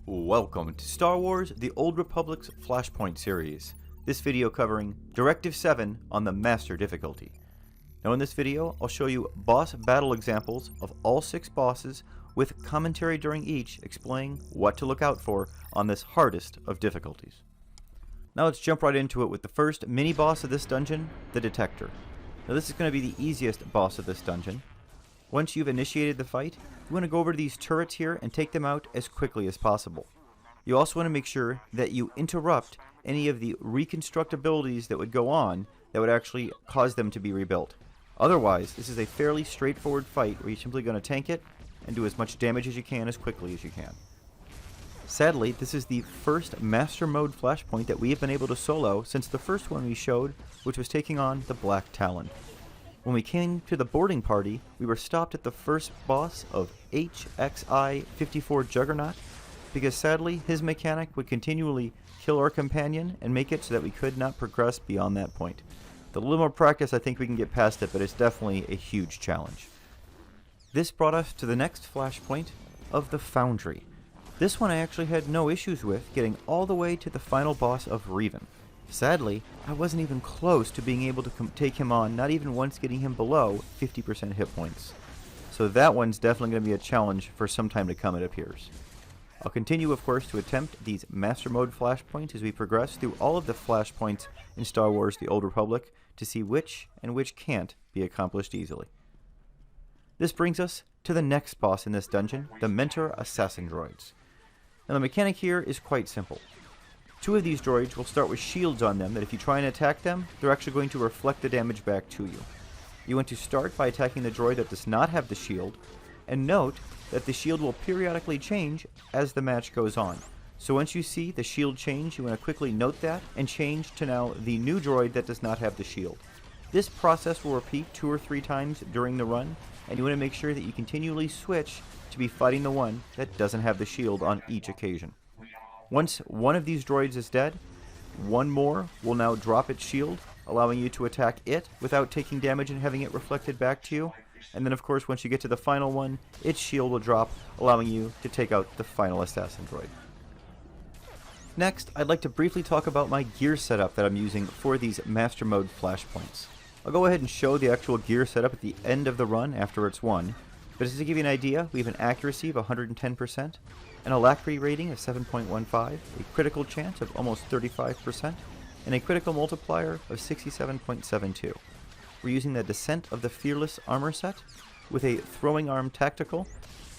Welcome to Star Wars The Old Republic's Flashpoint series, this video covering Directive 7 on the Master difficulty. Now in this video, I'll show you boss battle examples of all 6 bosses with commentary during each explaining what to look out for on this hardest of difficulties. Now let's jump right into it with the first mini-boss of this dungeon, the Detector. Now this is going to be the easiest boss of this dungeon. Once you've initiated the fight, you want to go over to these turrets here and take them out as quickly as possible. You also want to make sure that you interrupt any of the reconstruct abilities that would go on that would actually cause them to be rebuilt. Otherwise, this is a fairly straightforward fight where you're simply going to tank it and do as much damage as you can as quickly as you can. Sadly, this is the first Master Mode Flashpoint that we have been able to solo since the first one we showed, which was taking on the Black Talon. When we came to the boarding party, we were stopped at the first boss of HXI 54 Juggernaut, because sadly his mechanic would continually kill our companion and make it so that we could not progress beyond that point. With a little more practice, I think we can get past it, but it's definitely a huge challenge. This brought us to the next flashpoint of the Foundry. This one I actually had no issues with, getting all the way to the final boss of Revan. Sadly, I wasn't even close to being able to take him on, not even once getting him below 50% hit points. So that one's definitely going to be a challenge for some time to come, it appears. I'll continue, of course, to attempt these Master Mode flashpoints as we progress through all of the flashpoints in Star Wars The Old Republic to see which and which can't be accomplished easily. This brings us to the next boss in this dungeon, the Mentor Assassin Droids. Now the mechanic here is quite simple. 2 of these droids will start with shields on them that if you try and attack them, they're actually going to reflect the damage back to you. You want to start by attacking the droid that does not have the shield, and note that the shield will periodically change as the match goes on. So once you see the shield change, you want to quickly note that and change to now the new droid that does not have the shield. This process will repeat 2 or 3 times during the run, and you want to make sure that you continually switch to be fighting the one that doesn't have the shield on each occasion. Once one of these droids is dead, one more will now drop its shield, allowing you to attack it without taking damage and having it reflected back to you. And then of course once you get to the final one, its shield will drop, allowing you to take out the final assassin droid. Next, I'd like to briefly talk about my gear setup that I'm using for these Master Mode flashpoints. I'll go ahead and show the actual gear setup at the end of the run after it's won, but just to give you an idea, we have an accuracy of 110%, an alacrity rating of 7.15, a critical chance of almost 35%, and a critical multiplier of 67.72. We're using the Descent of the Fearless armor set with a throwing arm tactical,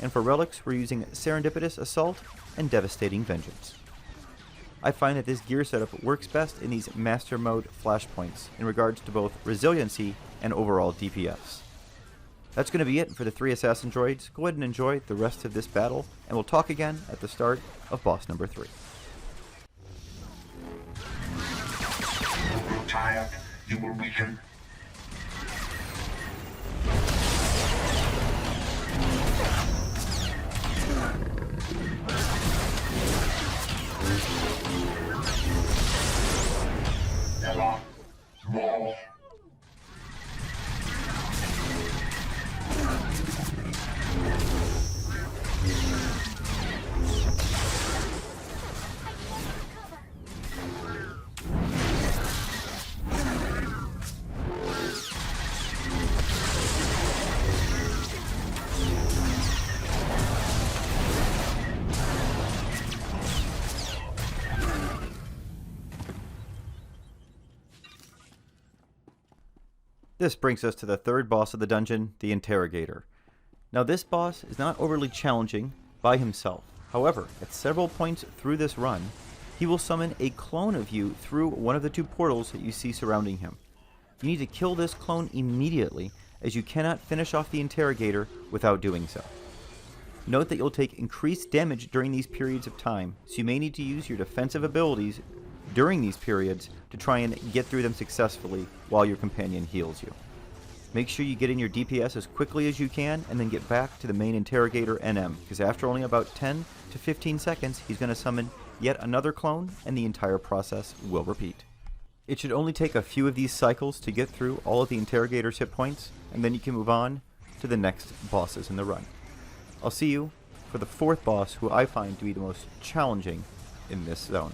and for relics we're using Serendipitous Assault and Devastating Vengeance. I find that this gear setup works best in these Master Mode flashpoints in regards to both resiliency and overall DPS. That's going to be it for the 3 assassin droids. Go ahead and enjoy the rest of this battle, and we'll talk again at the start of boss number 3. You will tire, you will weaken. Ella, more. This brings us to the third boss of the dungeon, the Interrogator. Now this boss is not overly challenging by himself. However, at several points through this run, he will summon a clone of you through one of the 2 portals that you see surrounding him. You need to kill this clone immediately, as you cannot finish off the Interrogator without doing so. Note that you'll take increased damage during these periods of time, so you may need to use your defensive abilities during these periods to try and get through them successfully while your companion heals you. Make sure you get in your DPS as quickly as you can and then get back to the main Interrogator NM, because after only about 10 to 15 seconds he's going to summon yet another clone and the entire process will repeat. It should only take a few of these cycles to get through all of the interrogator's hit points, and then you can move on to the next bosses in the run. I'll see you for the fourth boss, who I find to be the most challenging in this zone.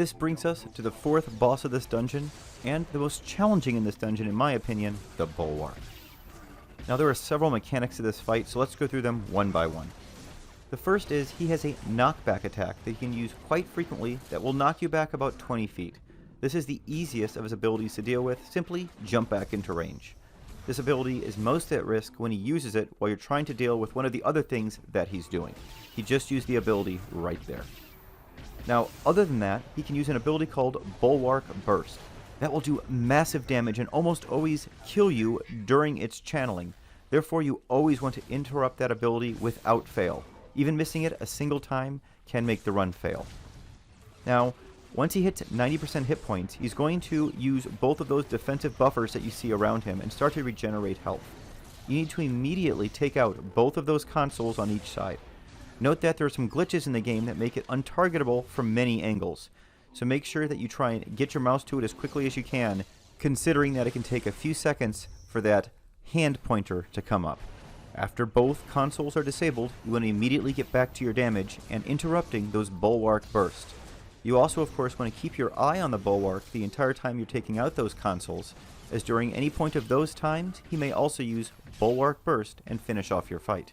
This brings us to the fourth boss of this dungeon, and the most challenging in this dungeon, in my opinion, the bulwark. Now there are several mechanics to this fight, so let's go through them one by one. The first is he has a knockback attack that he can use quite frequently that will knock you back about 20 feet. This is the easiest of his abilities to deal with. Simply jump back into range. This ability is most at risk when he uses it while you're trying to deal with one of the other things that he's doing. He just used the ability right there. Now, other than that, he can use an ability called Bulwark Burst. That will do massive damage and almost always kill you during its channeling. Therefore, you always want to interrupt that ability without fail. Even missing it a single time can make the run fail. Now, once he hits 90% hit points, he's going to use both of those defensive buffers that you see around him and start to regenerate health. You need to immediately take out both of those consoles on each side. Note that there are some glitches in the game that make it untargetable from many angles, so make sure that you try and get your mouse to it as quickly as you can, considering that it can take a few seconds for that hand pointer to come up. After both consoles are disabled, you want to immediately get back to your damage and interrupting those bulwark bursts. You also, of course, want to keep your eye on the bulwark the entire time you're taking out those consoles, as during any point of those times, he may also use bulwark burst and finish off your fight.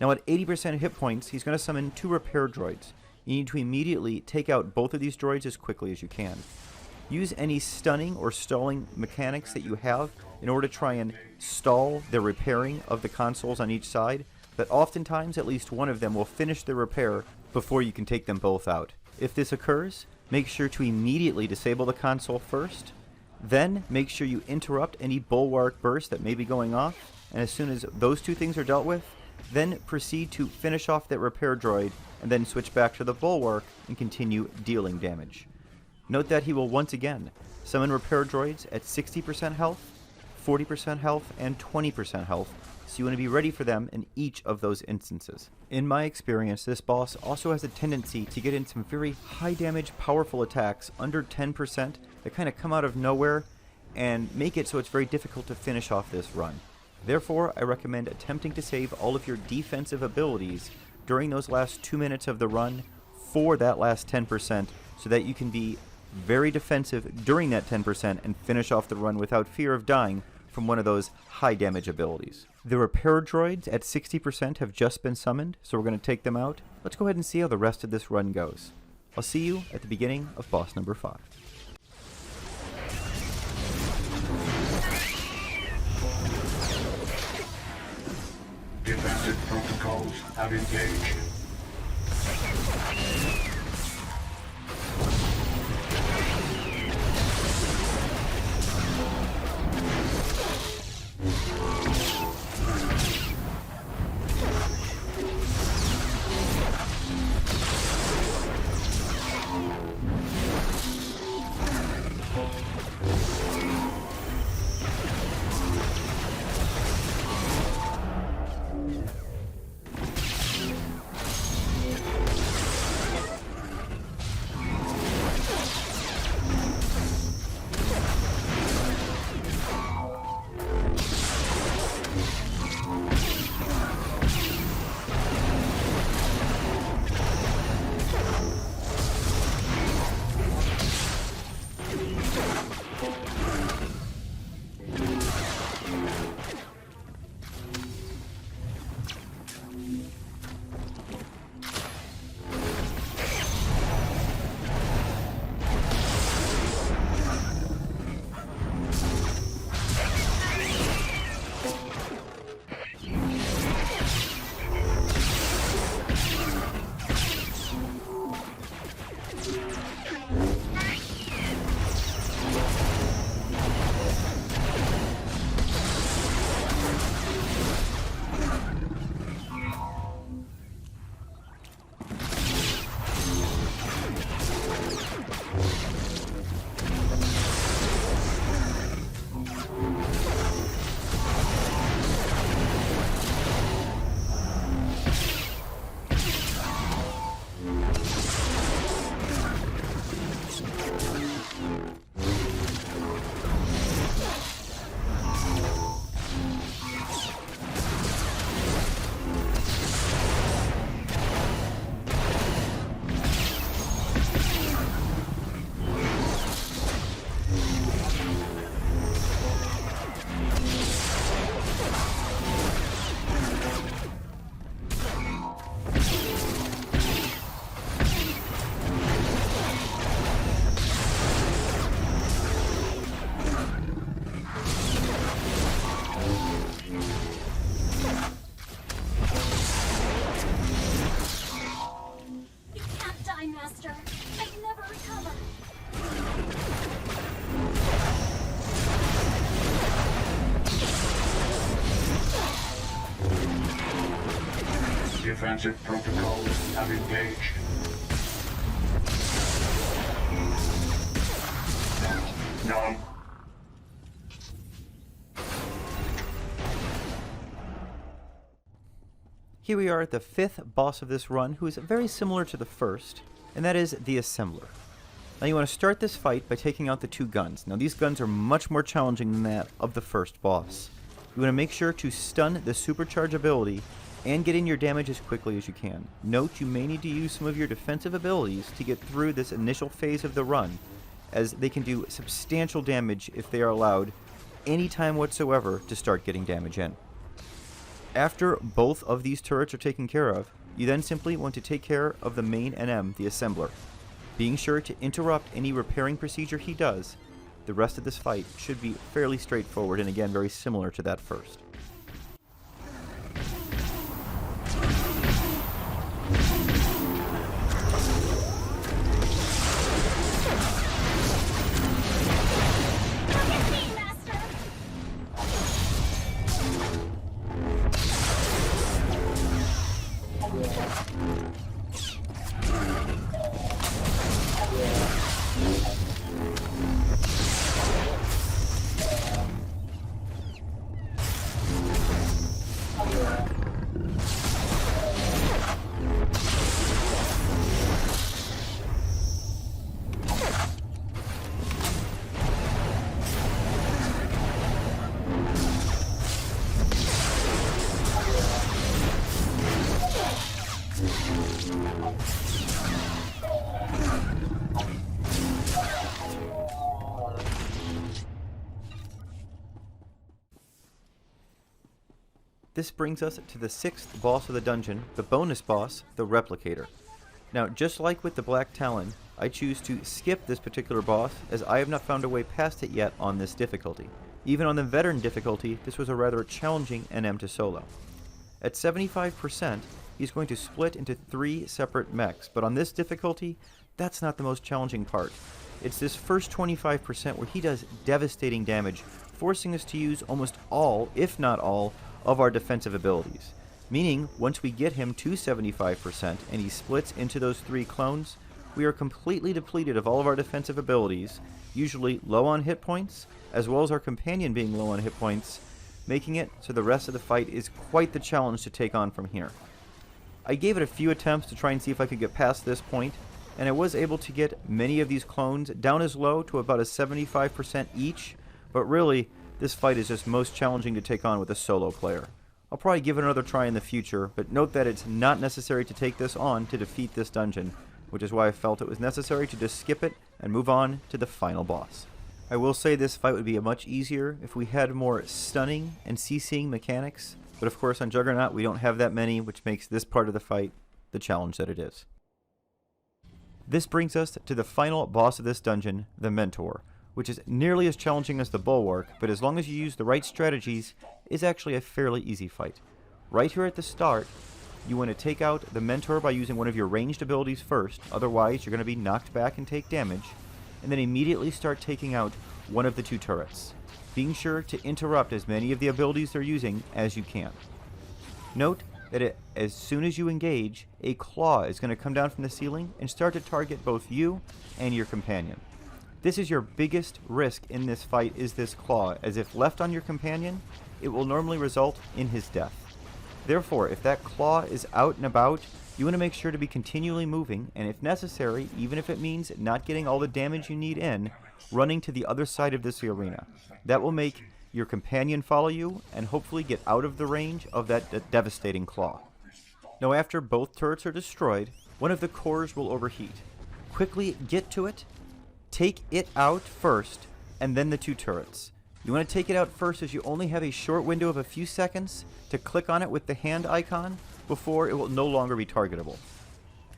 Now at 80% hit points, he's going to summon 2 repair droids. You need to immediately take out both of these droids as quickly as you can. Use any stunning or stalling mechanics that you have in order to try and stall the repairing of the consoles on each side, but oftentimes at least one of them will finish the repair before you can take them both out. If this occurs, make sure to immediately disable the console first, then make sure you interrupt any bulwark burst that may be going off, and as soon as those two things are dealt with, then proceed to finish off that repair droid, and then switch back to the bulwark and continue dealing damage. Note that he will once again summon repair droids at 60% health, 40% health, and 20% health, so you want to be ready for them in each of those instances. In my experience, this boss also has a tendency to get in some very high damage, powerful attacks under 10% that kind of come out of nowhere, and make it so it's very difficult to finish off this run. Therefore, I recommend attempting to save all of your defensive abilities during those last 2 minutes of the run for that last 10%, so that you can be very defensive during that 10% and finish off the run without fear of dying from one of those high damage abilities. The repair droids at 60% have just been summoned, so we're going to take them out. Let's go ahead and see how the rest of this run goes. I'll see you at the beginning of boss number 5. Defensive protocols have engaged. Defensive protocols have engaged. No. Here we are at the 5th boss of this run, who is very similar to the first, and that is the Assembler. Now you want to start this fight by taking out the 2 guns. Now these guns are much more challenging than that of the first boss. You want to make sure to stun the supercharge ability and get in your damage as quickly as you can. Note you may need to use some of your defensive abilities to get through this initial phase of the run, as they can do substantial damage if they are allowed any time whatsoever to start getting damage in. After both of these turrets are taken care of, you then simply want to take care of the main NM, the Assembler. Being sure to interrupt any repairing procedure he does, the rest of this fight should be fairly straightforward and again very similar to that first. This brings us to the 6th boss of the dungeon, the bonus boss, the replicator. Now, just like with the Black Talon, I choose to skip this particular boss as I have not found a way past it yet on this difficulty. Even on the veteran difficulty, this was a rather challenging NM to solo. At 75%, he's going to split into 3 separate mechs, but on this difficulty, that's not the most challenging part. It's this first 25% where he does devastating damage, forcing us to use almost all, if not all, of our defensive abilities. Meaning, once we get him to 75% and he splits into those 3 clones, we are completely depleted of all of our defensive abilities, usually low on hit points, as well as our companion being low on hit points, making it so the rest of the fight is quite the challenge to take on from here. I gave it a few attempts to try and see if I could get past this point, and I was able to get many of these clones down as low to about a 75% each, but really, this fight is just most challenging to take on with a solo player. I'll probably give it another try in the future, but note that it's not necessary to take this on to defeat this dungeon, which is why I felt it was necessary to just skip it and move on to the final boss. I will say this fight would be much easier if we had more stunning and CCing mechanics, but of course on Juggernaut we don't have that many, which makes this part of the fight the challenge that it is. This brings us to the final boss of this dungeon, the Mentor, which is nearly as challenging as the Bulwark, but as long as you use the right strategies, is actually a fairly easy fight. Right here at the start, you want to take out the Mentor by using one of your ranged abilities first, otherwise you're going to be knocked back and take damage, and then immediately start taking out one of the 2 turrets, being sure to interrupt as many of the abilities they're using as you can. Note that as soon as you engage, a claw is going to come down from the ceiling and start to target both you and your companion. This is your biggest risk in this fight, is this claw, as if left on your companion, it will normally result in his death. Therefore, if that claw is out and about, you want to make sure to be continually moving, and if necessary, even if it means not getting all the damage you need in, running to the other side of this arena. That will make your companion follow you, and hopefully get out of the range of that devastating claw. Now after both turrets are destroyed, one of the cores will overheat. Quickly get to it, take it out first, and then the 2 turrets. You want to take it out first as you only have a short window of a few seconds to click on it with the hand icon before it will no longer be targetable.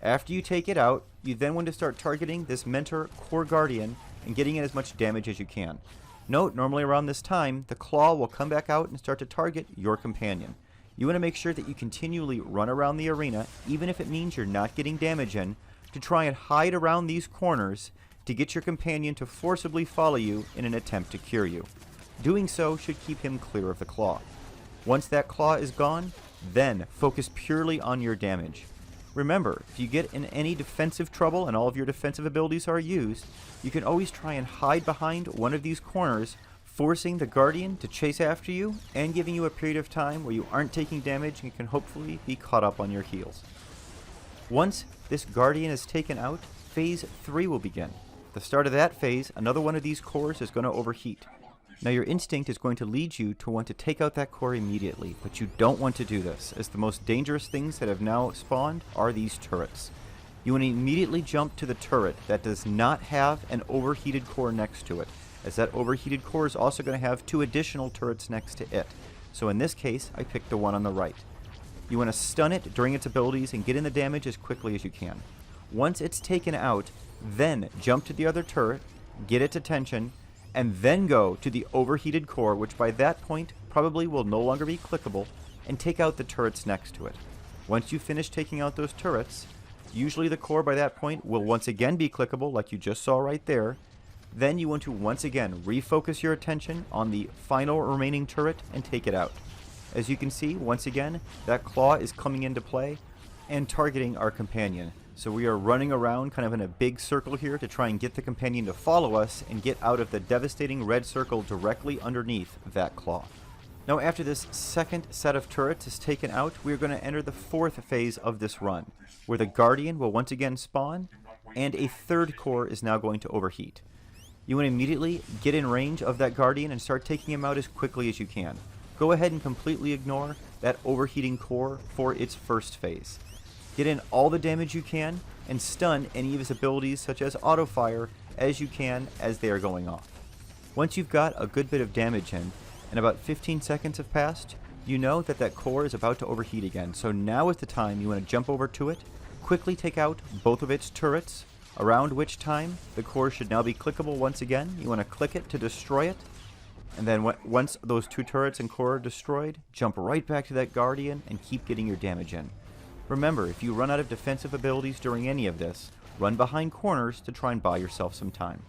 After you take it out, you then want to start targeting this Mentor Core Guardian and getting in as much damage as you can. Note, normally around this time, the claw will come back out and start to target your companion. You want to make sure that you continually run around the arena, even if it means you're not getting damage in, to try and hide around these corners to get your companion to forcibly follow you in an attempt to cure you. Doing so should keep him clear of the claw. Once that claw is gone, then focus purely on your damage. Remember, if you get in any defensive trouble and all of your defensive abilities are used, you can always try and hide behind one of these corners, forcing the Guardian to chase after you and giving you a period of time where you aren't taking damage and can hopefully be caught up on your heals. Once this Guardian is taken out, Phase 3 will begin. At the start of that phase, another one of these cores is going to overheat. Now your instinct is going to lead you to want to take out that core immediately, but you don't want to do this, as the most dangerous things that have now spawned are these turrets. You want to immediately jump to the turret that does not have an overheated core next to it, as that overheated core is also going to have 2 additional turrets next to it. So in this case, I picked the one on the right. You want to stun it during its abilities and get in the damage as quickly as you can. Once it's taken out, then jump to the other turret, get its attention, and then go to the overheated core, which by that point probably will no longer be clickable, and take out the turrets next to it. Once you finish taking out those turrets, usually the core by that point will once again be clickable, like you just saw right there. Then you want to once again refocus your attention on the final remaining turret and take it out. As you can see, once again, that claw is coming into play and targeting our companion. So we are running around kind of in a big circle here to try and get the companion to follow us and get out of the devastating red circle directly underneath that claw. Now after this second set of turrets is taken out, we are going to enter the 4th phase of this run, where the Guardian will once again spawn, and a 3rd core is now going to overheat. You want to immediately get in range of that Guardian and start taking him out as quickly as you can. Go ahead and completely ignore that overheating core for its first phase. Get in all the damage you can, and stun any of his abilities such as auto fire as you can as they are going off. Once you've got a good bit of damage in, and about 15 seconds have passed, you know that that core is about to overheat again, so now is the time you want to jump over to it, quickly take out both of its turrets, around which time the core should now be clickable once again. You want to click it to destroy it, and then once those 2 turrets and core are destroyed, jump right back to that Guardian and keep getting your damage in. Remember, if you run out of defensive abilities during any of this, run behind corners to try and buy yourself some time.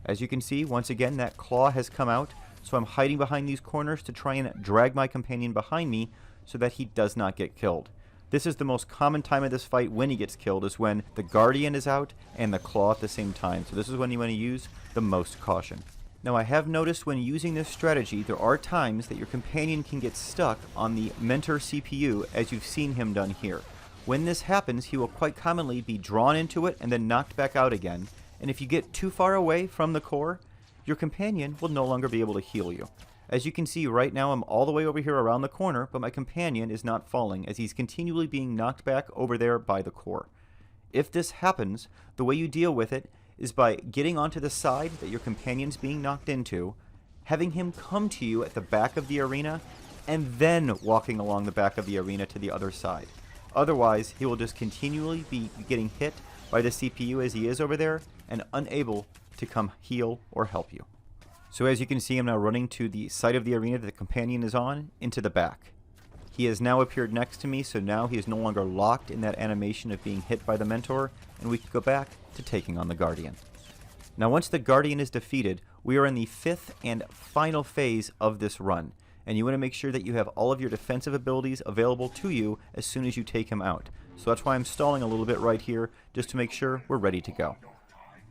As you can see, once again, that claw has come out, so I'm hiding behind these corners to try and drag my companion behind me so that he does not get killed. This is the most common time of this fight when he gets killed, is when the Guardian is out and the claw at the same time, so this is when you want to use the most caution. Now, I have noticed when using this strategy, there are times that your companion can get stuck on the mentor CPU, as you've seen him done here. When this happens, he will quite commonly be drawn into it and then knocked back out again, and if you get too far away from the core, your companion will no longer be able to heal you. As you can see right now, I'm all the way over here around the corner, but my companion is not falling as he's continually being knocked back over there by the core. If this happens, the way you deal with it is by getting onto the side that your companion's being knocked into, having him come to you at the back of the arena, and then walking along the back of the arena to the other side. Otherwise, he will just continually be getting hit by the CPU as he is over there, and unable to come heal or help you. So as you can see, I'm now running to the side of the arena that the companion is on, into the back. He has now appeared next to me, so now he is no longer locked in that animation of being hit by the mentor, and we can go back to taking on the Guardian. Now once the Guardian is defeated, we are in the 5th and final phase of this run, and you want to make sure that you have all of your defensive abilities available to you as soon as you take him out. So that's why I'm stalling a little bit right here, just to make sure we're ready to go.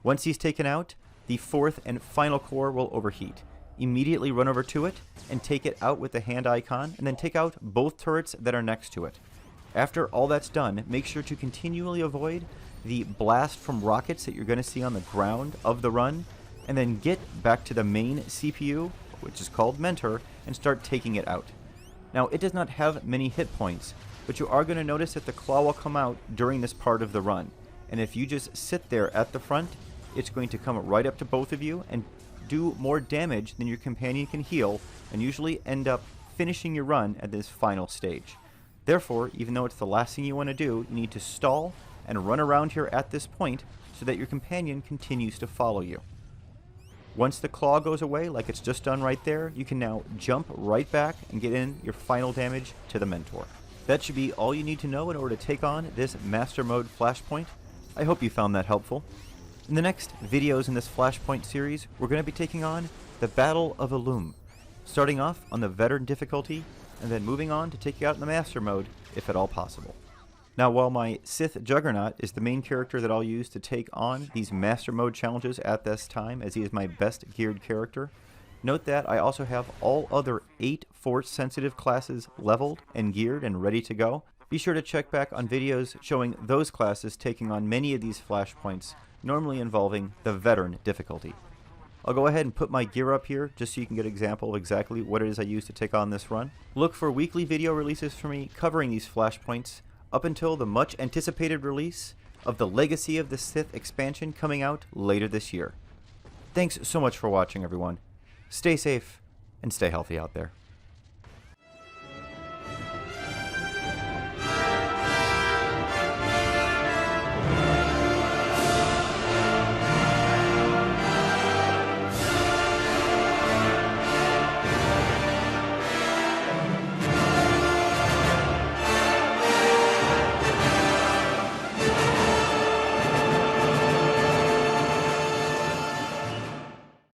Once he's taken out, the 4th and final core will overheat. Immediately run over to it and take it out with the hand icon, and then take out both turrets that are next to it. After all that's done, make sure to continually avoid the blast from rockets that you're going to see on the ground of the run, and then get back to the main CPU, which is called Mentor, and start taking it out. Now, it does not have many hit points, but you are going to notice that the claw will come out during this part of the run. And if you just sit there at the front, it's going to come right up to both of you and do more damage than your companion can heal, and usually end up finishing your run at this final stage. Therefore, even though it's the last thing you want to do, you need to stall and run around here at this point so that your companion continues to follow you. Once the claw goes away, like it's just done right there, you can now jump right back and get in your final damage to the mentor. That should be all you need to know in order to take on this Master Mode Flashpoint. I hope you found that helpful. In the next videos in this Flashpoint series, we're going to be taking on the Battle of Illum, starting off on the Veteran difficulty, and then moving on to take you out in the Master Mode, if at all possible. Now, while my Sith Juggernaut is the main character that I'll use to take on these Master Mode challenges at this time, as he is my best geared character, note that I also have all other 8 Force-sensitive classes leveled and geared and ready to go. Be sure to check back on videos showing those classes taking on many of these Flashpoints, normally involving the Veteran difficulty. I'll go ahead and put my gear up here just so you can get an example of exactly what it is I use to take on this run. Look for weekly video releases from me covering these Flashpoints up until the much anticipated release of the Legacy of the Sith expansion coming out later this year. Thanks so much for watching, everyone. Stay safe and stay healthy out there.